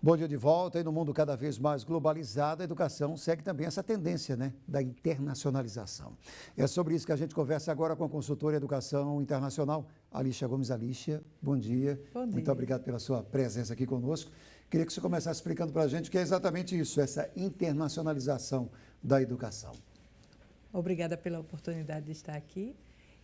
Bom dia de volta. E no mundo cada vez mais globalizado, a educação segue também essa tendência, né, da internacionalização. É sobre isso que a gente conversa agora com a consultora em Educação Internacional, Alícia Gomes. Alícia, bom dia. Bom dia. Muito obrigado pela sua presença aqui conosco. Queria que você começasse explicando para a gente o que é exatamente isso, essa internacionalização da educação. Obrigada pela oportunidade de estar aqui.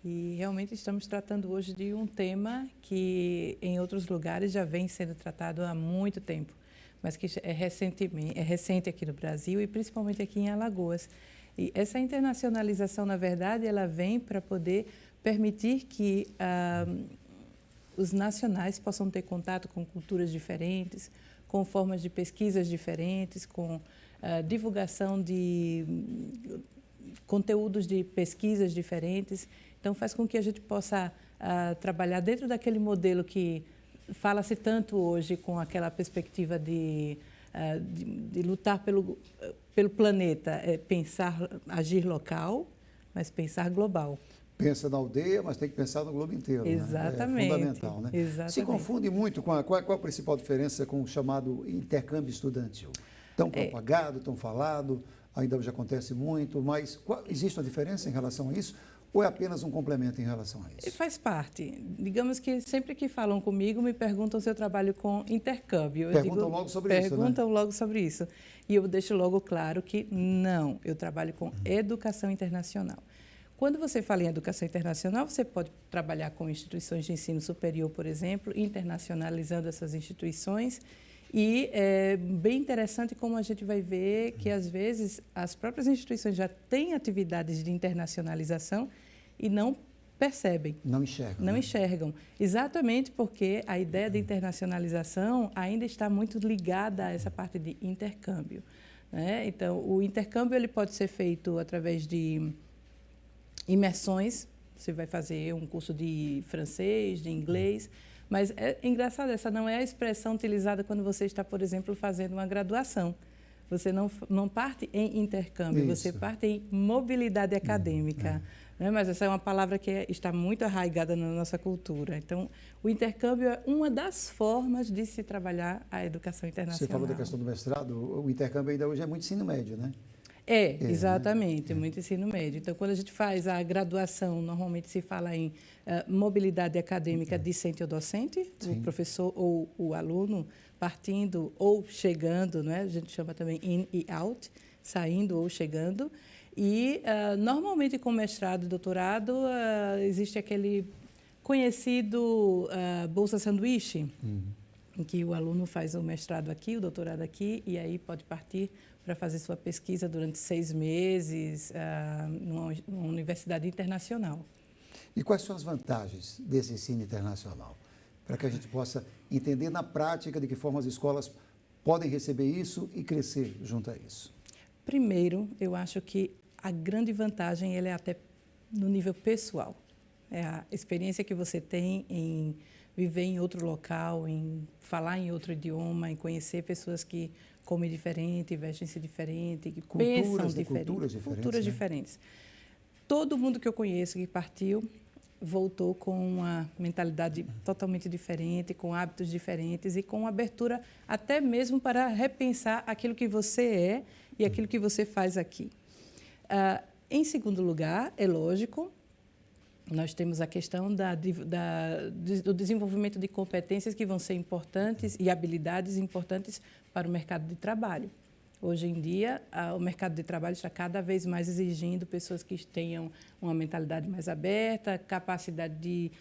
E realmente estamos tratando hoje de um tema que em outros lugares já vem sendo tratado há muito tempo, mas que é recente aqui no Brasil e principalmente aqui em Alagoas. E essa internacionalização, na verdade, ela vem para poder permitir que os nacionais possam ter contato com culturas diferentes, com formas de pesquisas diferentes, com divulgação de conteúdos de pesquisas diferentes. Então, faz com que a gente possa trabalhar dentro daquele modelo que fala-se tanto hoje com aquela perspectiva de lutar pelo planeta, pensar, agir local, mas pensar global. Pensa na aldeia, mas tem que pensar no globo inteiro. Exatamente. Né? É fundamental, né? Exatamente. Se confunde muito com qual a principal diferença com o chamado intercâmbio estudantil? Tão propagado, tão falado, ainda hoje acontece muito, mas existe uma diferença em relação a isso? Ou é apenas um complemento em relação a isso? Faz parte. Digamos que sempre que falam comigo, me perguntam se eu trabalho com intercâmbio. Perguntam logo sobre isso, né? Perguntam logo sobre isso. E eu deixo logo claro que não, eu trabalho com educação internacional. Quando você fala em educação internacional, você pode trabalhar com instituições de ensino superior, por exemplo, internacionalizando essas instituições. E é bem interessante como a gente vai ver que, às vezes, as próprias instituições já têm atividades de internacionalização e não percebem. Não enxergam. Não enxergam. Exatamente porque a ideia de internacionalização ainda está muito ligada a essa parte de intercâmbio, né? Então, o intercâmbio ele pode ser feito através de imersões. Você vai fazer um curso de francês, de inglês. Mas é engraçado, essa não é a expressão utilizada quando você está, por exemplo, fazendo uma graduação. Você não parte em intercâmbio, Isso. você parte em mobilidade acadêmica. Né? Mas essa é uma palavra que está muito arraigada na nossa cultura. Então, o intercâmbio é uma das formas de se trabalhar a educação internacional. Você falou da questão do mestrado, o intercâmbio ainda hoje é muito ensino médio, né? Exatamente, muito ensino médio. Então, quando a gente faz a graduação, normalmente se fala em mobilidade acadêmica discente ou docente, Sim. o professor ou o aluno partindo ou chegando, né? A gente chama também in e out, saindo ou chegando. E, normalmente, com mestrado e doutorado, existe aquele conhecido bolsa sanduíche, em que o aluno faz o mestrado aqui, o doutorado aqui, e aí pode partir para fazer sua pesquisa durante 6 meses numa universidade internacional. E quais são as vantagens desse ensino internacional? Para que a gente possa entender na prática de que forma as escolas podem receber isso e crescer junto a isso. Primeiro, eu acho que a grande vantagem ela é até no nível pessoal. É a experiência que você tem em viver em outro local, em falar em outro idioma, em conhecer pessoas que comem diferente, vestem-se diferente, que pensam diferente. Culturas diferentes. Todo mundo que eu conheço que partiu voltou com uma mentalidade totalmente diferente, com hábitos diferentes e com abertura até mesmo para repensar aquilo que você é e aquilo que você faz aqui. Em segundo lugar, é lógico, nós temos a questão do desenvolvimento de competências que vão ser importantes e habilidades importantes para o mercado de trabalho. Hoje em dia, o mercado de trabalho está cada vez mais exigindo pessoas que tenham uma mentalidade mais aberta, capacidade de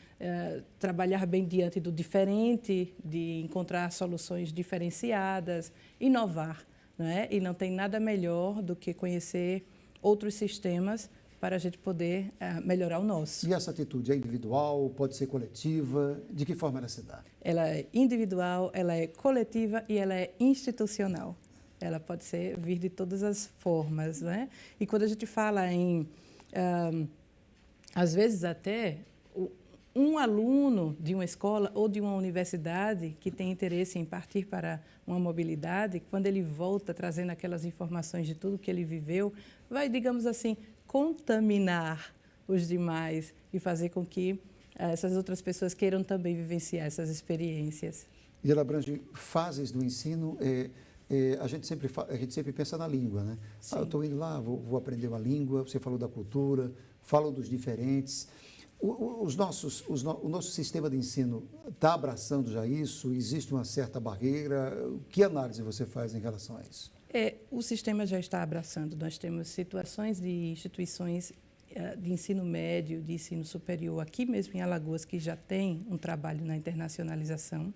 trabalhar bem diante do diferente, de encontrar soluções diferenciadas, inovar, não é? E não tem nada melhor do que conhecer outros sistemas para a gente poder melhorar o nosso. E essa atitude é individual, pode ser coletiva? De que forma ela se dá? Ela é individual, ela é coletiva e ela é institucional. Ela pode vir de todas as formas, né? E quando a gente fala em, às vezes até, um aluno de uma escola ou de uma universidade que tem interesse em partir para uma mobilidade, quando ele volta trazendo aquelas informações de tudo que ele viveu, vai, digamos assim, contaminar os demais e fazer com que essas outras pessoas queiram também vivenciar essas experiências. e ela abrange fases do ensino. A gente sempre pensa na língua, né? Sim. Eu estou indo lá, vou aprender uma língua, você falou da cultura, falou dos diferentes. O nosso sistema de ensino está abraçando já isso? Existe uma certa barreira? Que análise você faz em relação a isso? O sistema já está abraçando. Nós temos situações de instituições de ensino médio, de ensino superior, aqui mesmo em Alagoas, que já tem um trabalho na internacionalização.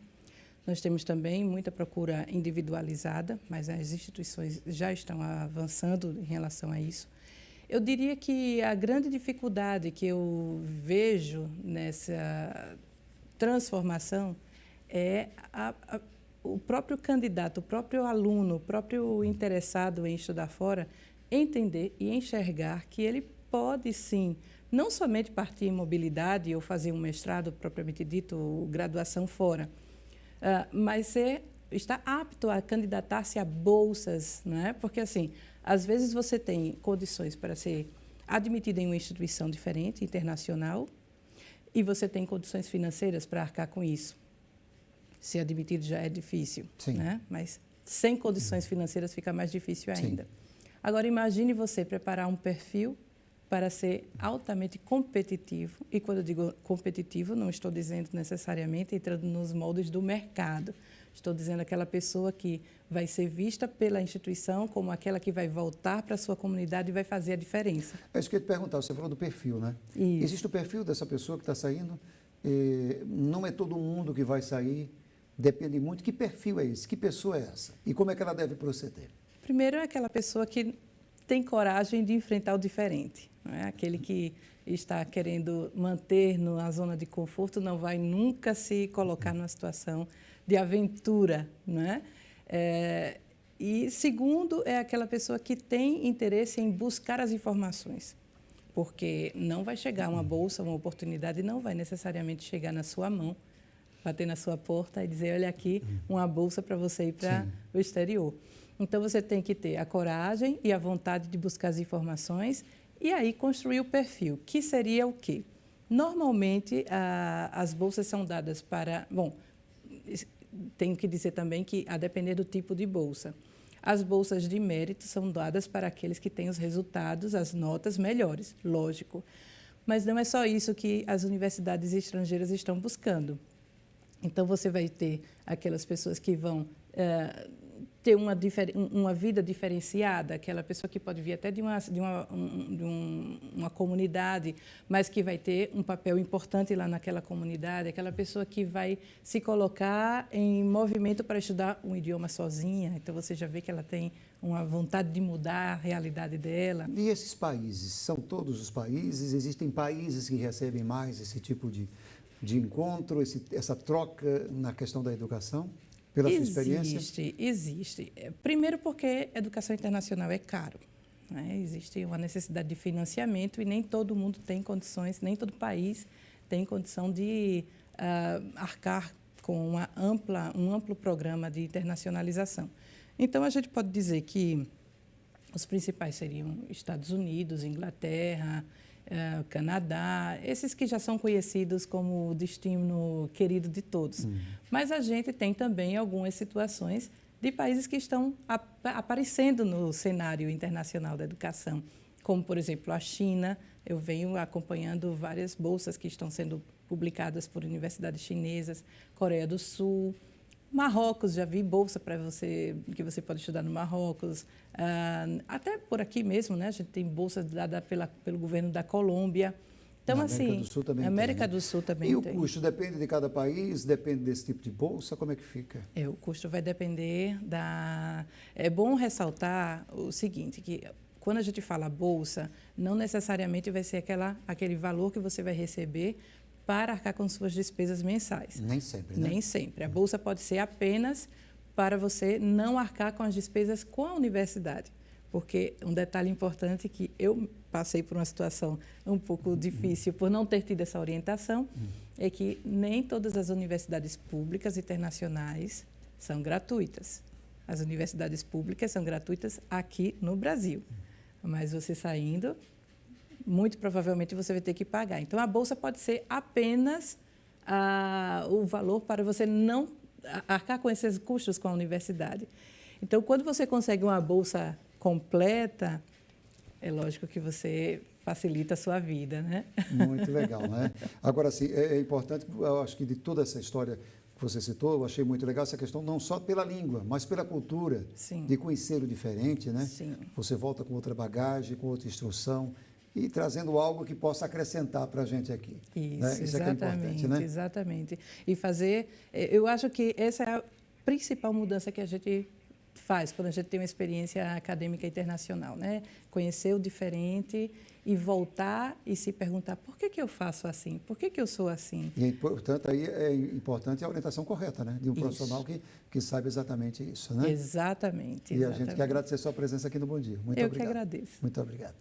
Nós temos também muita procura individualizada, mas as instituições já estão avançando em relação a isso. Eu diria que a grande dificuldade que eu vejo nessa transformação é o próprio candidato, o próprio aluno, o próprio interessado em estudar fora, entender e enxergar que ele pode, sim, não somente partir em mobilidade ou fazer um mestrado, propriamente dito, ou graduação fora, mas está apto a candidatar-se a bolsas, não é? Porque, assim, às vezes você tem condições para ser admitido em uma instituição diferente, internacional, e você tem condições financeiras para arcar com isso. Ser admitido já é difícil, né? Mas sem condições financeiras fica mais difícil ainda. Sim. Agora, imagine você preparar um perfil para ser altamente competitivo. E quando eu digo competitivo, não estou dizendo necessariamente entrando nos moldes do mercado. Estou dizendo aquela pessoa que vai ser vista pela instituição como aquela que vai voltar para a sua comunidade e vai fazer a diferença. É isso que eu ia te perguntar. Você falou do perfil, né? Isso. Existe o perfil dessa pessoa que está saindo? Não é todo mundo que vai sair. Depende muito. Que perfil é esse? Que pessoa é essa? E como é que ela deve proceder? Primeiro é aquela pessoa que tem coragem de enfrentar o diferente. Não é? Aquele que está querendo manter na zona de conforto não vai nunca se colocar numa situação de aventura. Não é? E segundo, é aquela pessoa que tem interesse em buscar as informações. Porque não vai chegar uma bolsa, uma oportunidade, não vai necessariamente chegar na sua mão, bater na sua porta e dizer, olha aqui, uma bolsa para você ir para o exterior. Então, você tem que ter a coragem e a vontade de buscar as informações e aí construir o perfil, que seria o quê? Normalmente, as bolsas são dadas para... Bom, tenho que dizer também que, a depender do tipo de bolsa, as bolsas de mérito são dadas para aqueles que têm os resultados, as notas melhores, lógico. Mas não é só isso que as universidades estrangeiras estão buscando. Então, você vai ter aquelas pessoas que vão ter uma vida diferenciada, aquela pessoa que pode vir até de uma comunidade, mas que vai ter um papel importante lá naquela comunidade, aquela pessoa que vai se colocar em movimento para estudar um idioma sozinha. Então, você já vê que ela tem uma vontade de mudar a realidade dela. E esses países? São todos os países? Existem países que recebem mais esse tipo de encontro, essa troca na questão da educação, pela sua experiência? Existe. Primeiro porque educação internacional é caro, né? Existe uma necessidade de financiamento e nem todo mundo tem condições, nem todo país tem condição de arcar com um amplo programa de internacionalização. Então, a gente pode dizer que os principais seriam Estados Unidos, Inglaterra, Canadá, esses que já são conhecidos como o destino querido de todos. Mas a gente tem também algumas situações de países que estão aparecendo no cenário internacional da educação, como, por exemplo, a China. Eu venho acompanhando várias bolsas que estão sendo publicadas por universidades chinesas, Coreia do Sul, Marrocos, já vi bolsa para você, que você pode estudar no Marrocos. Até por aqui mesmo, né? A gente tem bolsa dada pelo governo da Colômbia. Então, assim, América do Sul também América tem, né? do Sul também tem. E o custo depende de cada país, depende desse tipo de bolsa, como é que fica? O custo vai depender da... É bom ressaltar o seguinte, que quando a gente fala bolsa, não necessariamente vai ser aquele valor que você vai receber para arcar com suas despesas mensais. Nem sempre, né? Nem sempre. A bolsa pode ser apenas para você não arcar com as despesas com a universidade. Porque um detalhe importante é que eu passei por uma situação um pouco difícil por não ter tido essa orientação, é que nem todas as universidades públicas internacionais são gratuitas. As universidades públicas são gratuitas aqui no Brasil. Mas você saindo, muito provavelmente você vai ter que pagar. Então, a bolsa pode ser apenas o valor para você não arcar com esses custos com a universidade. Então, quando você consegue uma bolsa completa, é lógico que você facilita a sua vida, né? Muito legal, né? Agora, sim, é importante, eu acho que de toda essa história que você citou, eu achei muito legal essa questão não só pela língua, mas pela cultura, Sim. de conhecer o diferente, né? Sim. Você volta com outra bagagem, com outra instrução e trazendo algo que possa acrescentar para a gente aqui. Isso, né? Isso é que é importante, né? Exatamente. E fazer, eu acho que essa é a principal mudança que a gente faz quando a gente tem uma experiência acadêmica internacional, né? Conhecer o diferente e voltar e se perguntar por que eu faço assim, por que eu sou assim. E, portanto, aí é importante a orientação correta, né? De um profissional que saiba exatamente isso, né? Exatamente. E a gente quer agradecer a sua presença aqui no Bom Dia. Muito obrigado. Eu que agradeço. Muito obrigado.